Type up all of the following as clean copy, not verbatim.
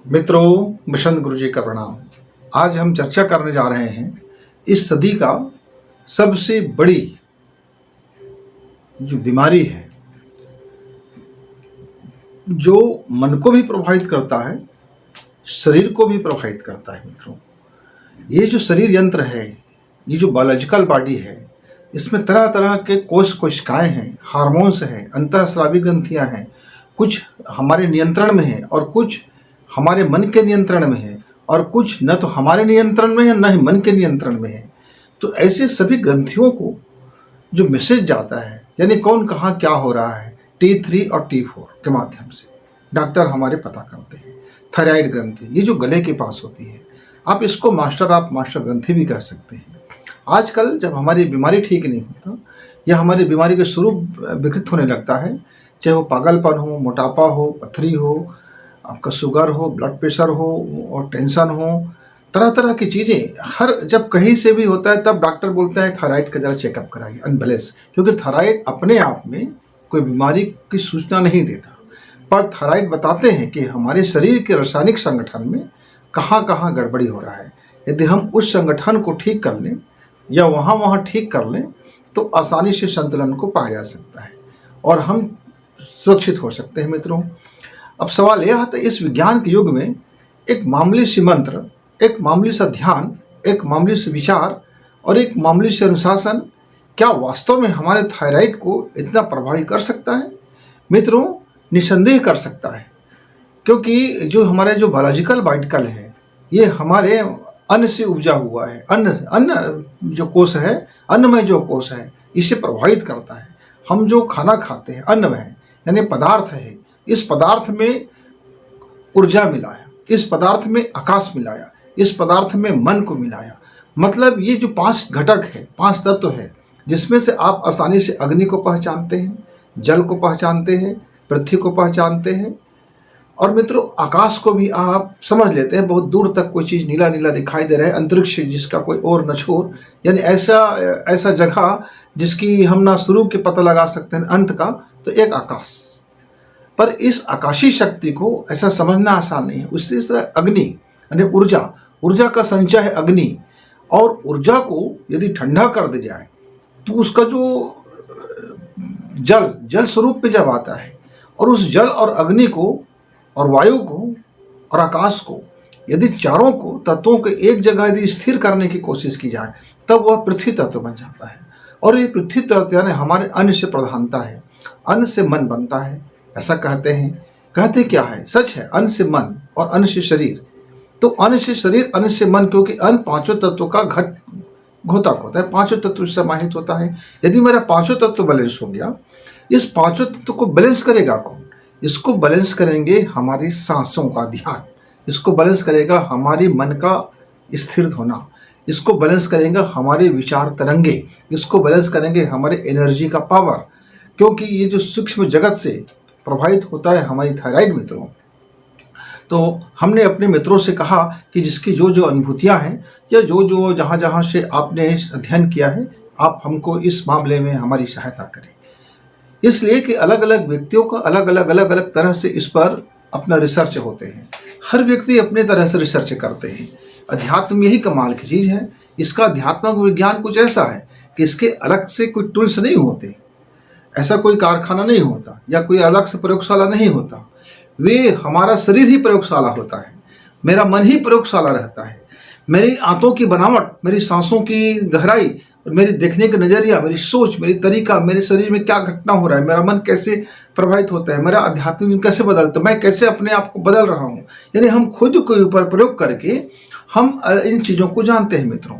मित्रों, बसंत गुरु जी का प्रणाम। आज हम चर्चा करने जा रहे हैं इस सदी का सबसे बड़ी जो बीमारी है, जो मन को भी प्रभावित करता है, शरीर को भी प्रभावित करता है। मित्रों, ये जो शरीर यंत्र है, ये जो बायोलॉजिकल बॉडी है, इसमें तरह तरह के कोशिकाएं हैं, हार्मोन्स हैं, अंतःस्रावी ग्रंथियां हैं। कुछ हमारे नियंत्रण में है और कुछ हमारे मन के नियंत्रण में है, और कुछ न तो हमारे नियंत्रण में है न ही मन के नियंत्रण में है। तो ऐसे सभी ग्रंथियों को जो मैसेज जाता है, यानी कौन कहाँ क्या हो रहा है, T3 और T4 के माध्यम से डॉक्टर हमारे पता करते हैं। थायराइड ग्रंथि, ये जो गले के पास होती है, आप इसको मास्टर ग्रंथि भी कह सकते हैं। आजकल जब हमारी बीमारी ठीक नहीं होता या हमारी बीमारी का स्वरूप विकृत होने लगता है, चाहे वो पागलपन हो, मोटापा हो, पथरी हो, आपका शुगर हो, ब्लड प्रेशर हो और टेंशन हो, तरह तरह की चीज़ें हर जब कहीं से भी होता है, तब डॉक्टर बोलते हैं थायराइड का ज़रा चेकअप कराइए, अनबैलेंस। क्योंकि थायराइड अपने आप में कोई बीमारी की सूचना नहीं देता, पर थायराइड बताते हैं कि हमारे शरीर के रासायनिक संगठन में कहाँ कहाँ गड़बड़ी हो रहा है। यदि हम उस संगठन को ठीक कर लें या वहाँ ठीक कर लें तो आसानी से संतुलन को पाया जा सकता है और हम सुरक्षित हो सकते हैं। मित्रों, अब सवाल यह आता है, इस विज्ञान के युग में एक मामूली सी मंत्र, एक मामूली सा ध्यान, एक मामूली से विचार और एक मामूली से अनुशासन क्या वास्तव में हमारे थायराइड को इतना प्रभावित कर सकता है? मित्रों, निसंदेह कर सकता है, क्योंकि जो हमारे जो बायोलॉजिकल वाइटकल है, ये हमारे अन्न से उपजा हुआ है। अन्न जो कोश है, अन्नमय जो कोश है, इसे प्रभावित करता है। हम जो खाना खाते हैं, अन्नमय यानी पदार्थ है, इस पदार्थ में ऊर्जा मिलाया, इस पदार्थ में आकाश मिलाया, इस पदार्थ में मन को मिलाया। मतलब ये जो 5 घटक है, 5 तत्व है, जिसमें से आप आसानी से अग्नि को पहचानते हैं, जल को पहचानते हैं, पृथ्वी को पहचानते हैं, और मित्रों आकाश को भी आप समझ लेते हैं। बहुत दूर तक कोई चीज़ नीला नीला दिखाई दे रहा है, अंतरिक्ष जिसका कोई और न छोर, यानी ऐसा जगह जिसकी हम ना शुरू के पता लगा सकते हैं अंत का, तो एक आकाश। पर इस आकाशीय शक्ति को ऐसा समझना आसान नहीं है। उसी तरह अग्नि यानी ऊर्जा का संचय है अग्नि, और ऊर्जा को यदि ठंडा कर दिया जाए तो उसका जो जल स्वरूप में जब आता है, और उस जल और अग्नि को और वायु को और आकाश को यदि चारों को तत्वों को एक जगह यदि स्थिर करने की कोशिश की जाए, तब वह पृथ्वी तत्व बन जाता है। और ये पृथ्वी तत्व यानी हमारे अन्न से प्रधानता है, अन्न से मन बनता है, ऐसा कहते क्या है, सच है। अन्न से मन और अन्न से शरीर, तो अन्न से शरीर, अन्न से मन, क्योंकि अन्न 5 तत्वों का घोतक होता है, 5 तत्व समाहित होता है। यदि मेरा 5 तत्व बैलेंस हो गया, इस 5 तत्व को बैलेंस करेगा कौन? इसको बैलेंस करेंगे हमारी सांसों का ध्यान, इसको बैलेंस करेगा हमारी मन का स्थिर होना, इसको बैलेंस करेंगे हमारे विचार तरंगे, इसको बैलेंस करेंगे हमारे एनर्जी का पावर। क्योंकि ये जो सूक्ष्म जगत से प्रभावित होता है हमारी थायराइड। मित्रों, तो हमने अपने मित्रों से कहा कि जिसकी जो जो अनुभूतियां हैं या जो जहाँ से आपने अध्ययन किया है, आप हमको इस मामले में हमारी सहायता करें। इसलिए कि अलग अलग व्यक्तियों का अलग अलग तरह से इस पर अपना रिसर्च होते हैं। हर व्यक्ति अपने तरह से रिसर्च करते हैं। अध्यात्म यही कमाल की चीज़ है। इसका अध्यात्मक विज्ञान कुछ ऐसा है कि इसके अलग से कोई टूल्स नहीं होते, ऐसा कोई कारखाना नहीं होता या कोई अलग से प्रयोगशाला नहीं होता। वे हमारा शरीर ही प्रयोगशाला होता है, मेरा मन ही प्रयोगशाला रहता है। मेरी आंतों की बनावट, मेरी सांसों की गहराई, मेरी देखने का नज़रिया, मेरी सोच, मेरी तरीका, मेरे शरीर में क्या घटना हो रहा है, मेरा मन कैसे प्रभावित होता है, मेरा अध्यात्म कैसे बदलता है, मैं कैसे अपने आप को बदल रहा हूँ। यानी हम खुद के ऊपर प्रयोग करके हम इन चीज़ों को जानते हैं। मित्रों,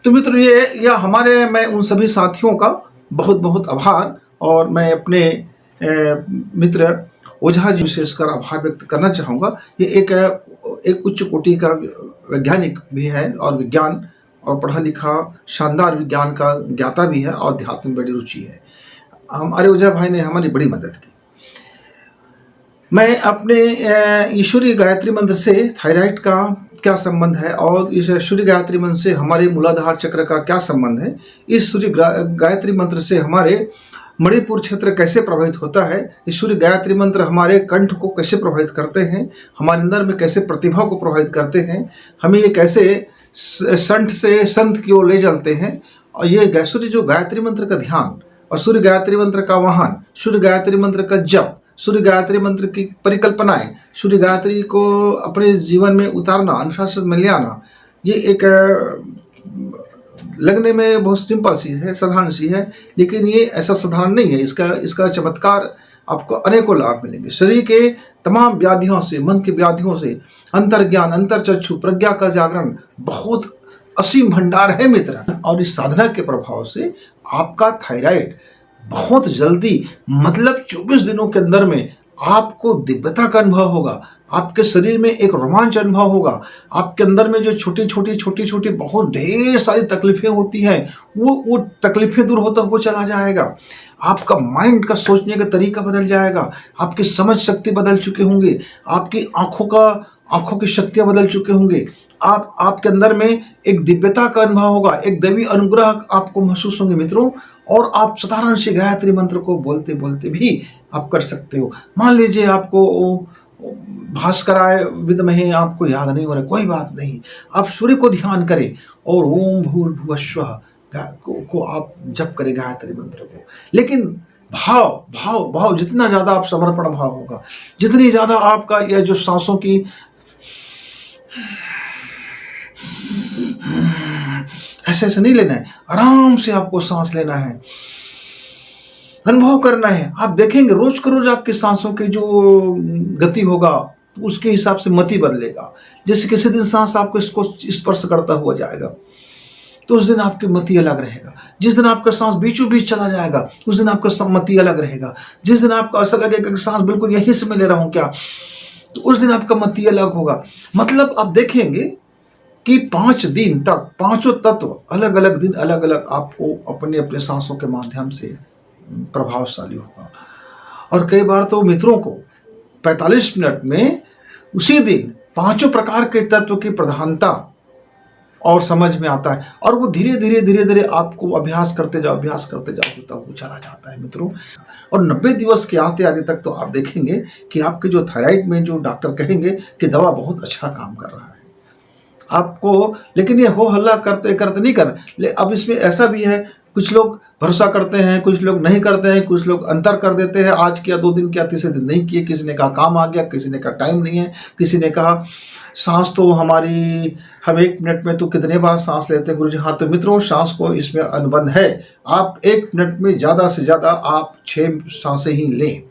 तो मित्रों मैं उन सभी साथियों का बहुत बहुत आभार, और मैं अपने मित्र ओझा जी विशेषकर आभार व्यक्त करना चाहूँगा। ये एक उच्च कोटि का वैज्ञानिक भी है और विज्ञान और पढ़ा लिखा शानदार विज्ञान का ज्ञाता भी है और अध्यात्म में बड़ी रुचि है। हमारे ओझा भाई ने हमारी बड़ी मदद की। मैं अपने ईश्वरीय गायत्री मंत्र से थायराइड का क्या संबंध है और इस ईश्वरीय गायत्री मंत्र से हमारे मूलाधार चक्र का क्या संबंध है, इस सूर्य गायत्री मंत्र से हमारे मणिपुर क्षेत्र कैसे प्रभावित होता है, ये सूर्य गायत्री मंत्र हमारे कंठ को कैसे प्रभावित करते हैं, हमारे अंदर में कैसे प्रतिभा को प्रभावित करते हैं, हमें ये कैसे संठ से संत की ओर ले चलते हैं। और ये सूर्य जो गायत्री मंत्र का ध्यान और सूर्य गायत्री मंत्र का वाहन, सूर्य गायत्री मंत्र का जप, सूर्य गायत्री मंत्र की परिकल्पनाएं, सूर्य गायत्री को अपने जीवन में उतारना, अनुशासन में ले आना, ये एक लगने में बहुत सिंपल सी है, साधारण सी है, लेकिन ये ऐसा साधारण नहीं है। इसका चमत्कार आपको अनेकों लाभ मिलेंगे। शरीर के तमाम व्याधियों से, मन की व्याधियों से, अंतर्ज्ञान, अंतरचक्षु, प्रज्ञा का जागरण, बहुत असीम भंडार है मित्र। और इस साधना के प्रभाव से आपका थायराइड बहुत जल्दी, मतलब 24 दिनों के अंदर में आपको दिव्यता का अनुभव होगा, आपके शरीर में एक रोमांच अनुभव होगा, आपके अंदर में जो छोटी छोटी बहुत ढेर सारी तकलीफें होती हैं वो तकलीफें दूर होता हुआ चला जाएगा। आपका माइंड का सोचने का तरीका बदल जाएगा, आपकी समझ शक्ति बदल चुके होंगे, आपकी आंखों की शक्तियां बदल चुके होंगे, आपके अंदर में एक दिव्यता का अनुभव होगा, एक दैवी अनुग्रह आपको महसूस होंगे मित्रों। और आप साधारण से गायत्री मंत्र को बोलते बोलते भी आप कर सकते हो। मान लीजिए आपको भास्कराय विद्महे आपको याद नहीं हो रहा, कोई बात नहीं, आप सूर्य को ध्यान करें और ओम भूर्भुवस्वः को आप जप करें गायत्री मंत्र को। लेकिन भाव जितना ज्यादा आप समर्पण भाव होगा, जितनी ज्यादा आपका यह जो सांसों की ऐसे नहीं लेना है, आराम से आपको सांस लेना है, अनुभव करना है। आप देखेंगे रोज का रोज आपकी सांसों की जो गति होगा उसके हिसाब से मति बदलेगा। जैसे किसी दिन सांस आपको इसको स्पर्श करता हुआ जाएगा तो उस दिन आपकी मति अलग रहेगा। जिस दिन आपका सांस बीचों बीच चला जाएगा उस दिन आपका मति अलग रहेगा। जिस दिन आपको ऐसा लगेगा कि सांस बिल्कुल यहीं से मैं ले रहा हूं क्या, तो उस दिन आपका मति अलग होगा। मतलब आप देखेंगे कि 5 दिन तक पांचों तत्व अलग अलग दिन अलग अलग आपको अपने अपने सांसों के माध्यम से प्रभावशाली होगा। और कई बार तो मित्रों को 45 मिनट में उसी दिन 5 प्रकार के तत्व की प्रधानता और समझ में आता है। और वो धीरे धीरे आपको अभ्यास करते जाओ होता वो चला जाता है मित्रों। और 90 दिवस के आते तक तो आप देखेंगे कि आपके जो थायराइड में जो डॉक्टर कहेंगे कि दवा बहुत अच्छा काम कर रहा है आपको। लेकिन ये हो हल्ला करते नहीं कर। अब इसमें ऐसा भी है, कुछ लोग भरोसा करते हैं, कुछ लोग नहीं करते हैं, कुछ लोग अंतर कर देते हैं, आज किया 2 दिन किया तीसरे दिन नहीं किए। किसी ने कहा काम आ गया, किसी ने कहा टाइम नहीं है, किसी ने कहा सांस तो हम 1 मिनट में तो कितने बार सांस लेते हैं गुरुजी। हाँ तो मित्रों, सांस को इसमें अनुबंध है, आप 1 मिनट में ज़्यादा से ज़्यादा आप 6 सांसें ही लें।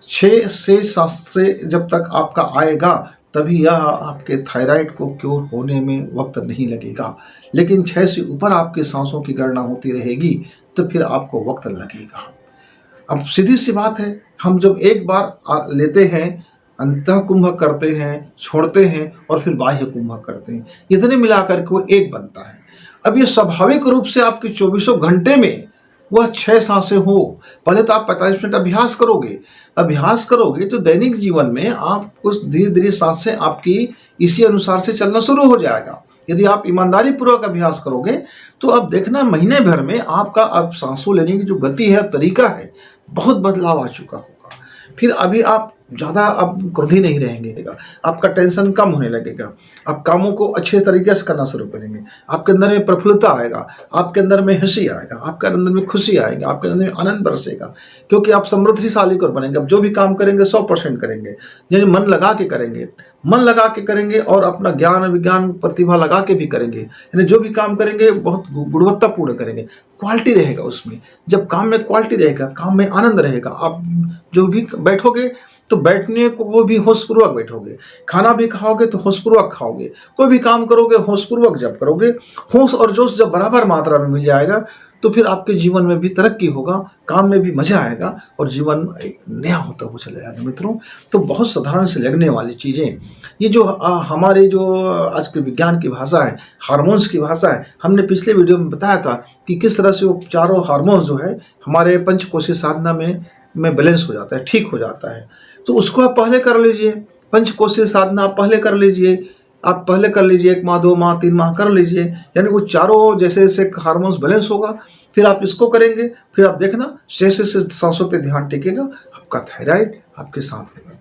6 से सांस से जब तक आपका आएगा तभी यह आपके थायराइड को क्योर होने में वक्त नहीं लगेगा। लेकिन 6 से ऊपर आपके सांसों की गणना होती रहेगी तो फिर आपको वक्त लगेगा। अब सीधी सी बात है, हम जब एक बार लेते हैं, अंतः कुंभक करते हैं, छोड़ते हैं और फिर बाह्य कुंभक करते हैं, इतने मिलाकर के वो एक बनता है। अब ये स्वाभाविक रूप से आपके 24 घंटे में वह 6 सांसें हो। पहले तो आप 45 मिनट अभ्यास करोगे तो दैनिक जीवन में आप कुछ धीरे सांसें आपकी इसी अनुसार से चलना शुरू हो जाएगा। यदि आप ईमानदारी पूर्वक अभ्यास करोगे तो अब देखना महीने भर में आपका अब सांसों लेने की जो गति है, तरीका है, बहुत बदलाव आ चुका होगा। फिर अभी आप ज़्यादा अब क्रोधी नहीं रहेंगे, आपका टेंशन कम होने लगेगा, आप कामों को अच्छे तरीके से करना शुरू करेंगे, आपके अंदर में प्रफुल्लता आएगा, आपके अंदर में हंसी आएगा, आपके अंदर में खुशी आएगी, आपके अंदर में आनंद बरसेगा, क्योंकि आप समृद्धिशाली कर बनेंगे। अब जो भी काम करेंगे 100% करेंगे, यानी मन लगा के करेंगे और अपना ज्ञान विज्ञान प्रतिभा लगा के भी करेंगे। यानी जो भी काम करेंगे बहुत गुणवत्तापूर्ण करेंगे, क्वालिटी रहेगा उसमें। जब काम में क्वालिटी रहेगा, काम में आनंद रहेगा, आप जो भी बैठोगे तो बैठने को वो भी होशपूर्वक बैठोगे, खाना भी खाओगे तो होशपूर्वक खाओगे, कोई भी काम करोगे होशपूर्वक जब करोगे। होश और जोश जब बराबर मात्रा में मिल जाएगा तो फिर आपके जीवन में भी तरक्की होगा, काम में भी मजा आएगा और जीवन नया होता हुआ चला जाएगा मित्रों। तो बहुत साधारण से लगने वाली चीज़ें, ये जो हमारे जो आज के विज्ञान की भाषा है, हार्मोन्स की भाषा है, हमने पिछले वीडियो में बताया था कि किस तरह से वो चारों हार्मोन्स जो है हमारे पंचकोशीय साधना में बैलेंस हो जाता है, ठीक हो जाता है। तो उसको आप पहले कर लीजिए, पंचकोशीय साधना आप पहले कर लीजिए, 1 माह 2 माह 3 माह कर लीजिए। यानी वो चारों जैसे हार्मोन्स बैलेंस होगा फिर आप इसको करेंगे, फिर आप देखना जैसे से सांसों पे ध्यान टेकेगा, आपका थायराइड आपके साथ होगा।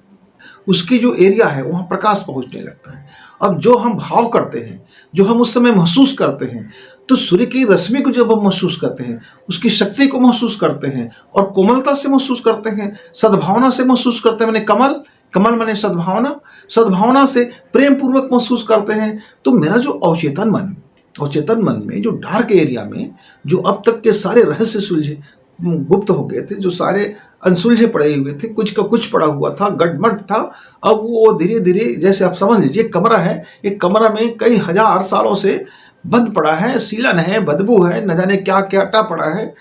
उसकी जो एरिया है वहाँ प्रकाश पहुँचने लगता है। अब जो हम भाव करते हैं, जो हम उस समय महसूस करते हैं, तो सूर्य की रश्मि को जब हम महसूस करते हैं, उसकी शक्ति को महसूस करते हैं और कोमलता से महसूस करते हैं, सद्भावना से महसूस करते हैं, मैंने कमल, कमल मैंने सद्भावना, सद्भावना से प्रेम पूर्वक महसूस करते हैं, तो मेरा जो अवचेतन मन में जो डार्क एरिया में जो अब तक के सारे रहस्य सुलझे गुप्त हो गए थे, जो सारे अनसुलझे पड़े हुए थे, कुछ का कुछ पड़ा हुआ था, गड़मट था, अब वो धीरे धीरे, जैसे आप समझ लीजिए कमरा है, एक कमरा में कई हजार सालों से बंद पड़ा है, सीलन है, बदबू है, न जाने क्या क्या अटा पड़ा है।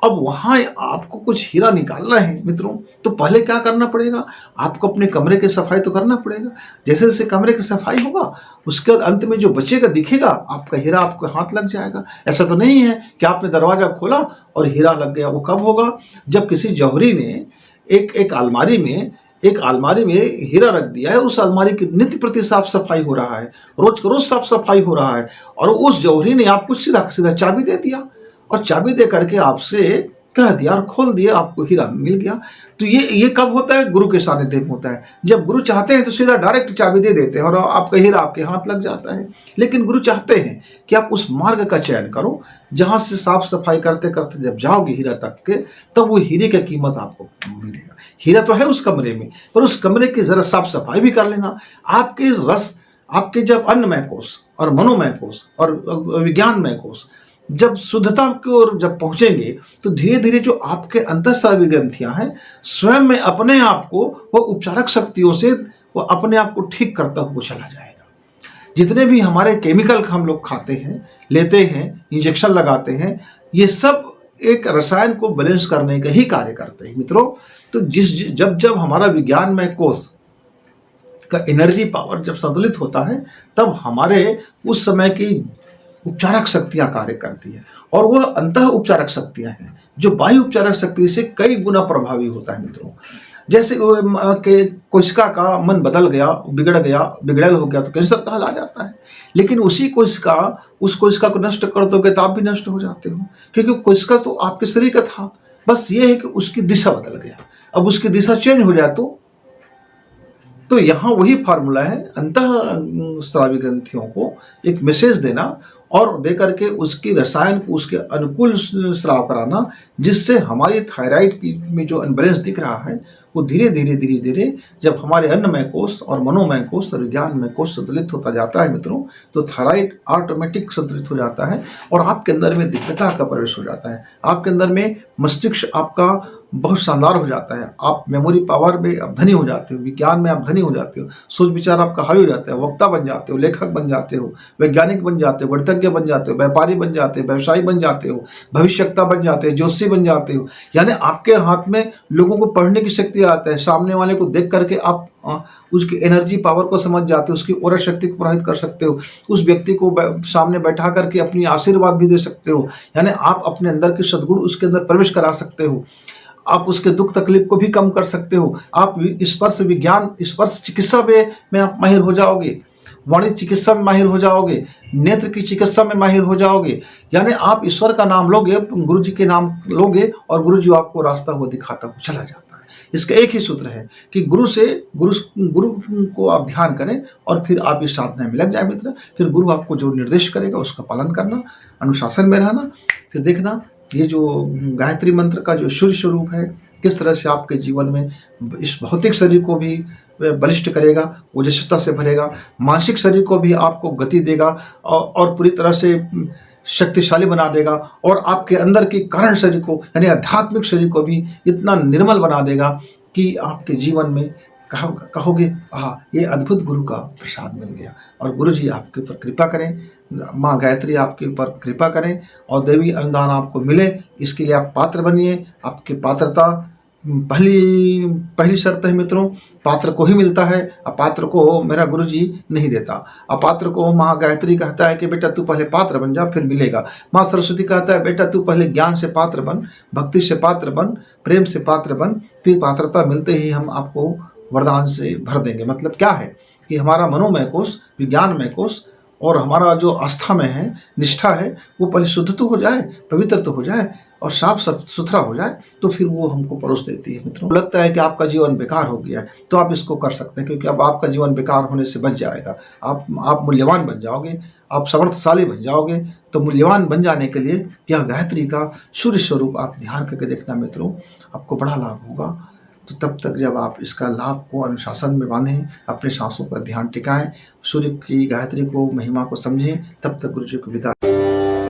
अब वहाँ आपको कुछ हीरा निकालना है मित्रों, तो पहले क्या करना पड़ेगा, आपको अपने कमरे की सफाई तो करना पड़ेगा। जैसे जैसे कमरे की सफाई होगा, उसके बाद अंत में जो बचेगा दिखेगा, आपका हीरा आपको हाथ लग जाएगा। ऐसा तो नहीं है कि आपने दरवाजा खोला और हीरा लग गया। वो कब होगा, जब किसी जौहरी ने एक अलमारी में हीरा रख दिया है, उस अलमारी की नित्य प्रति साफ सफाई हो रहा है, रोज का रोज साफ सफाई हो रहा है, और उस जौहरी ने आपको सीधा सीधा चाबी दे दिया, और चाबी दे करके आपसे कह दिया और खोल दिया, आपको हीरा मिल गया। तो ये कब होता है, गुरु के सानिध्य में होता है। जब गुरु चाहते हैं तो सीधा डायरेक्ट चाबी दे देते हैं और आपका हीरा आपके हाथ लग जाता है। लेकिन गुरु चाहते हैं कि आप उस मार्ग का चयन करो जहां से साफ सफाई करते करते जब जाओगे हीरा तक के, तब वो हीरे की कीमत आपको मिलेगा। हीरा तो है उस कमरे में, पर उस कमरे की जरा साफ सफाई भी कर लेना। आपके रस, आपके जब अन्नमय कोश और मनोमय कोश और विज्ञानमय कोश जब शुद्धता की ओर जब पहुंचेंगे, तो धीरे धीरे जो आपके अंतःस्रावी ग्रंथियां हैं, स्वयं में अपने आप को वो उपचारक शक्तियों से वो अपने आप को ठीक करता हुआ चला जाएगा। जितने भी हमारे केमिकल हम लोग खाते हैं, लेते हैं, इंजेक्शन लगाते हैं, ये सब एक रसायन को बैलेंस करने का ही कार्य करते हैं मित्रों। तो जब हमारा विज्ञानमय कोश का एनर्जी पावर जब संतुलित होता है, तब हमारे उस समय की उपचारक शक्तियां कार्य करती है, और वह अंतः उपचारक शक्तियां हैं जो बाह्य उपचारक शक्ति से कई गुना प्रभावी होता है मित्रों। जैसे कोशिका का मन बदल गया, बिगड़ल हो गया, तो कैंसर कहला जाता है। लेकिन उस कोशिका को नष्ट कर दोगे तो आप भी नष्ट हो जाते हो, क्योंकि कोशिका तो आपके शरीर का था, बस ये है कि उसकी दिशा बदल गया। अब उसकी दिशा चेंज हो जाए तो यहाँ वही फार्मूला है, अंतः स्रावी ग्रंथियों को एक मैसेज देना और दे करके उसकी रसायन को उसके अनुकूल स्राव कराना, जिससे हमारी थायराइड में जो अनबैलेंस दिख रहा है वो धीरे धीरे जब हमारे अन्नमय कोश और मनोमय कोश और विज्ञानमय कोश संतुलित होता जाता है मित्रों, तो थायराइड ऑटोमेटिक संतुलित हो जाता है और आपके अंदर में दिव्यता का प्रवेश हो जाता है। आपके अंदर में मस्तिष्क आपका बहुत शानदार हो जाता है, आप मेमोरी पावर में आप धनी हो जाते हो, विज्ञान में आप धनी हो जाते हो, सोच विचार आपका हावी हो जाता है, वक्ता बन जाते हो, लेखक बन जाते हो, वैज्ञानिक बन जाते हो, गणितज्ञ बन जाते हो, व्यापारी बन जाते हो, व्यवसायी बन जाते हो, भविष्यवक्ता बन जाते हो, ज्योतिषी बन जाते हो। यानी आपके हाथ में लोगों को पढ़ने की शक्ति आता है, सामने वाले को देख करके आप उसकी एनर्जी पावर को समझ जाते हो, उसकी ओरा शक्ति को प्रभावित कर सकते हो, उस व्यक्ति को सामने बैठा करके अपनी आशीर्वाद भी दे सकते हो। यानी आप अपने अंदर के सद्गुण उसके अंदर प्रवेश करा सकते हो, आप उसके दुख तकलीफ को भी कम कर सकते हो। आप स्पर्श चिकित्सा में आप माहिर हो जाओगे, वाणिज्य चिकित्सा में माहिर हो जाओगे, नेत्र की चिकित्सा में माहिर हो जाओगे। यानी आप ईश्वर का नाम लोगे, गुरु जी के नाम लोगे और गुरु जी आपको रास्ता वो दिखाता हुआ चला जाता है। इसका एक ही सूत्र है कि गुरु को आप ध्यान करें और फिर आप इस साधना में लग जाए मित्र। फिर गुरु आपको जो निर्देश करेगा उसका पालन करना, अनुशासन में रहना। फिर देखना ये जो गायत्री मंत्र का जो सूर्य स्वरूप है किस तरह से आपके जीवन में इस भौतिक शरीर को भी बलिष्ठ करेगा, ओजस्वता से भरेगा, मानसिक शरीर को भी आपको गति देगा और पूरी तरह से शक्तिशाली बना देगा, और आपके अंदर की कारण शरीर को यानी आध्यात्मिक शरीर को भी इतना निर्मल बना देगा कि आपके जीवन में कहोगे ये अद्भुत गुरु का प्रसाद मिल गया। और गुरु जी आपके ऊपर कृपा करें, माँ गायत्री आपके ऊपर कृपा करें और देवी अनुदान आपको मिले, इसके लिए आप पात्र बनिए। आपकी पात्रता पहली शर्त है मित्रों, पात्र को ही मिलता है, अपात्र को मेरा गुरु जी नहीं देता। अपात्र को माँ गायत्री कहता है कि बेटा तू पहले पात्र बन जा फिर मिलेगा। माँ सरस्वती कहता है बेटा तू पहले ज्ञान से पात्र बन, भक्ति से पात्र बन, प्रेम से पात्र बन, फिर पात्रता मिलते ही हम आपको वरदान से भर देंगे। मतलब क्या है कि हमारा मनोमय कोश, विज्ञानमय कोश और हमारा जो आस्था में है, निष्ठा है, वो परिशुद्ध तो हो जाए, पवित्र तो हो जाए और साफ सुथरा हो जाए, तो फिर वो हमको परोस देती है। मित्रों, लगता है कि आपका जीवन बेकार हो गया है, तो आप इसको कर सकते हैं, क्योंकि अब आपका जीवन बेकार होने से बच जाएगा। आप मूल्यवान बन जाओगे, आप समर्थशाली बन जाओगे। तो मूल्यवान बन जाने के लिए यह गायत्री का सूर्य स्वरूप आप ध्यान करके देखना मित्रों, आपको बड़ा लाभ होगा। तो तब तक जब आप इसका लाभ को अनुशासन में बांधें, अपने सांसों पर ध्यान टिकाएं, सूर्य की गायत्री को, महिमा को समझें, तब तक गुरु जी को विदा।